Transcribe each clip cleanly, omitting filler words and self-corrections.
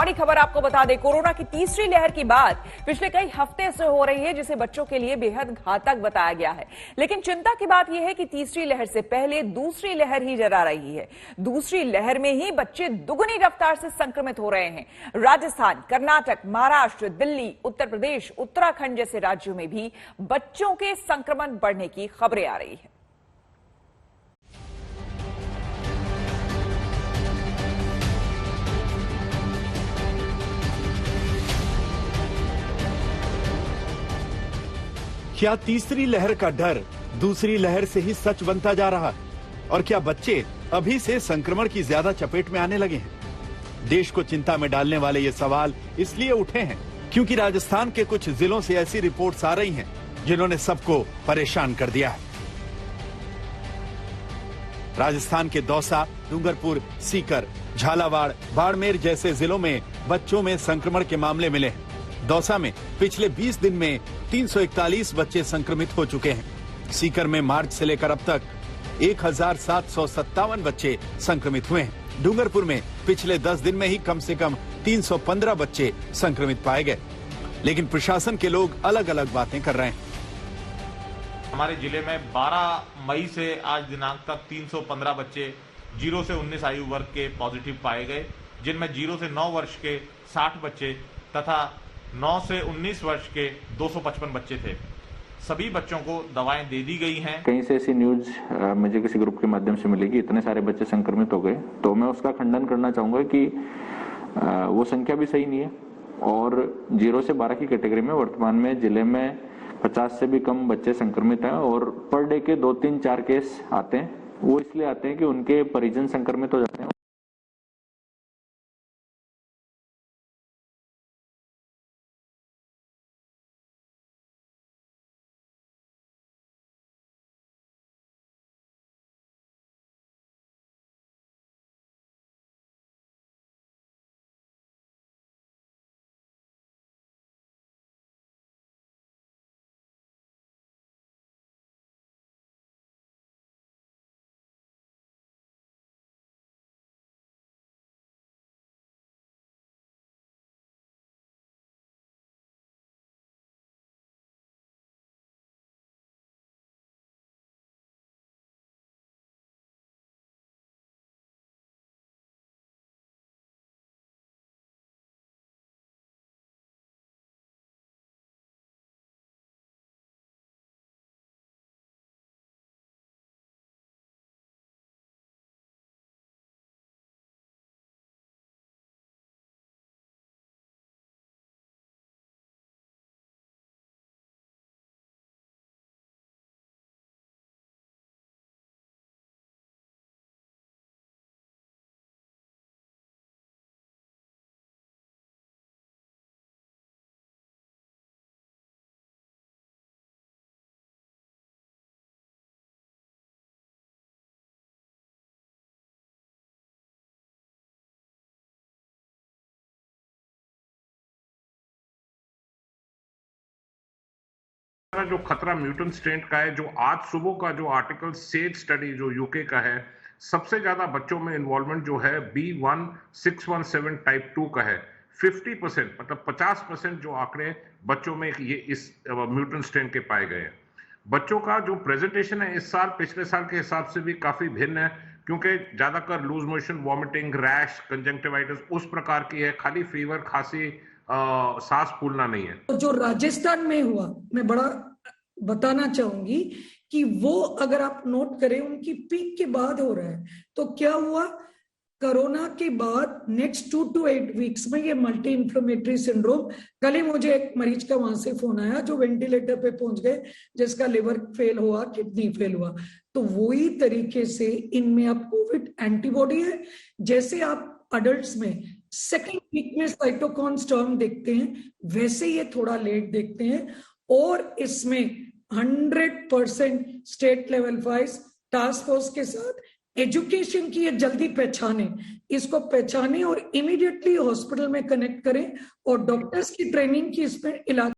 बड़ी खबर आपको बता दें, कोरोना की तीसरी लहर की बात पिछले कई हफ्ते से हो रही है, जिसे बच्चों के लिए बेहद घातक बताया गया है। लेकिन चिंता की बात यह है कि तीसरी लहर से पहले दूसरी लहर ही डरा रही है। दूसरी लहर में ही बच्चे दुगनी रफ्तार से संक्रमित हो रहे हैं। राजस्थान, कर्नाटक, महाराष्ट्र, दिल्ली, उत्तर प्रदेश, उत्तराखंड जैसे राज्यों में भी बच्चों के संक्रमण बढ़ने की खबरें आ रही है। क्या तीसरी लहर का डर दूसरी लहर से ही सच बनता जा रहा है? और क्या बच्चे अभी से संक्रमण की ज्यादा चपेट में आने लगे हैं? देश को चिंता में डालने वाले ये सवाल इसलिए उठे हैं क्योंकि राजस्थान के कुछ जिलों से ऐसी रिपोर्ट्स आ रही हैं जिन्होंने सबको परेशान कर दिया है। राजस्थान के दौसा, डूंगरपुर, सीकर, झालावाड़, बाड़मेर जैसे जिलों में बच्चों में संक्रमण के मामले मिले हैं। दौसा में पिछले 20 दिन में 341 बच्चे संक्रमित हो चुके हैं। सीकर में मार्च से लेकर अब तक 1757 बच्चे संक्रमित हुए हैं। डूंगरपुर में पिछले 10 दिन में ही कम से कम 315 बच्चे संक्रमित पाए गए। लेकिन प्रशासन के लोग अलग अलग बातें कर रहे हैं। हमारे जिले में 12 मई से आज दिनांक तक 315 बच्चे 0 से 19 आयु वर्ग के पॉजिटिव पाए गए, जिनमें 0 से 9 वर्ष के 60 बच्चे तथा 9 से 19 वर्ष के 255 बच्चे थे। सभी बच्चों को दवाएं दे दी गई हैं। कहीं से ऐसी न्यूज मुझे किसी ग्रुप के माध्यम से मिली कि इतने सारे बच्चे संक्रमित हो गए, तो मैं उसका खंडन करना चाहूंगा कि वो संख्या भी सही नहीं है। और 0 से 12 की कैटेगरी में वर्तमान में जिले में 50 से भी कम बच्चे संक्रमित हैं और पर डे के 2, 3, 4 केस आते हैं। वो इसलिए आते हैं कि उनके परिजन संक्रमित हो जाते हैं। जो खतरा म्यूटेंट स्ट्रेन का है, जो आज सुबह का जो आर्टिकल सेज स्टडी जो यूके का है, सबसे ज्यादा बच्चों में इन्वॉल्वमेंट जो है B1617 टाइप 2 का है। 50% मतलब 50% जो आंकड़े बच्चों में ये इस म्यूटेंट स्ट्रेन के पाए गए हैं। बच्चों का जो प्रेजेंटेशन है इस साल पिछले साल के हिसाब से भी काफी भिन्न है, क्योंकि ज्यादातर loose motion, vomiting, rash, conjunctivitis उस प्रकार की है। खाली फीवर, खांसी, सांस फूलना नहीं है। जो राजस्थान में हुआ, मैं बड़ा बताना चाहूंगी कि वो अगर आप नोट करें उनकी पीक के बाद हो रहा है। तो क्या हुआ, कोरोना के बाद नेक्स्ट 2 to 8 वीक्स में ये मल्टी इन्फ्लेमेटरी सिंड्रोम, कल ही मुझे एक मरीज का वहां से फोन आया जो वेंटिलेटर पे पहुंच गए, जिसका लिवर फेल हुआ, किडनी फेल हुआ। तो वही तरीके से इनमें अब कोविड एंटीबॉडी है। जैसे आप अडल्ट्स में सेकेंड वीक में साइटोकाइन स्टॉर्म देखते हैं, वैसे ये थोड़ा लेट देखते हैं। और इसमें 100% state level wise task force के साथ एजुकेशन की ये जल्दी पहचाने, इसको पहचाने और इमीडिएटली हॉस्पिटल में कनेक्ट करें और डॉक्टर्स की ट्रेनिंग की इसमें इलाज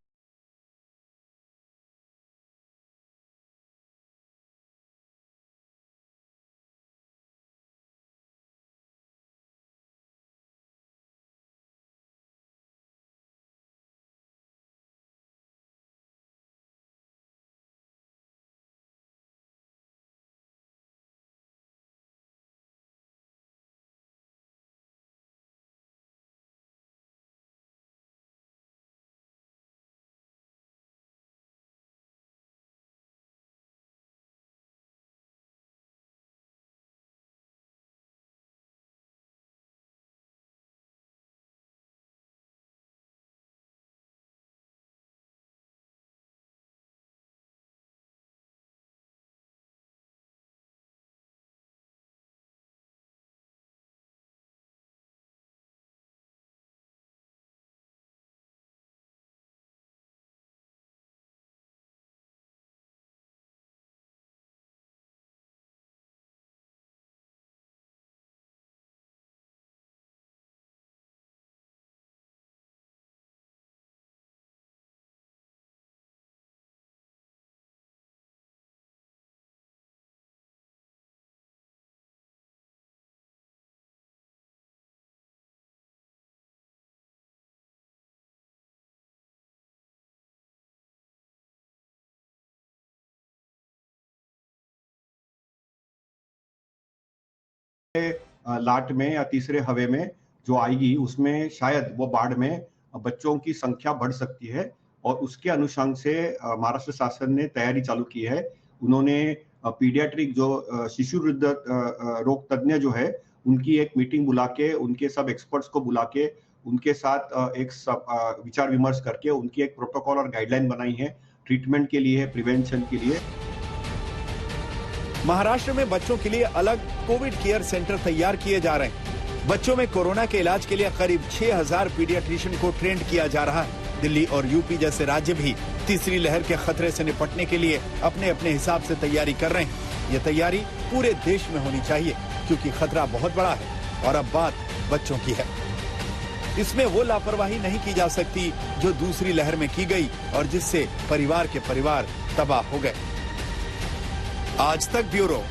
लाट में या तीसरे हवे में जो आएगी उसमें शायद वो बाढ़ में बच्चों की संख्या बढ़ सकती है और उसके अनुषंग से महाराष्ट्र शासन ने तैयारी चालू की है। उन्होंने पीडियाट्रिक जो शिशु रोग तज्ञ जो है उनकी एक मीटिंग बुला के उनके सब एक्सपर्ट्स को बुला के उनके साथ एक विचार विमर्श करके उनकी एक प्रोटोकॉल और गाइडलाइन बनाई है ट्रीटमेंट के लिए, प्रिवेंशन के लिए। महाराष्ट्र में बच्चों के लिए अलग कोविड केयर सेंटर तैयार किए जा रहे हैं। बच्चों में कोरोना के इलाज के लिए करीब 6000 पीडियाट्रिशियन को ट्रेंड किया जा रहा है। दिल्ली और यूपी जैसे राज्य भी तीसरी लहर के खतरे से निपटने के लिए अपने अपने हिसाब से तैयारी कर रहे हैं। ये तैयारी पूरे देश में होनी चाहिए क्योंकि खतरा बहुत बड़ा है और अब बात बच्चों की है। इसमें वो लापरवाही नहीं की जा सकती जो दूसरी लहर में की गई और जिससे परिवार के परिवार तबाह हो गए। आज तक ब्यूरो।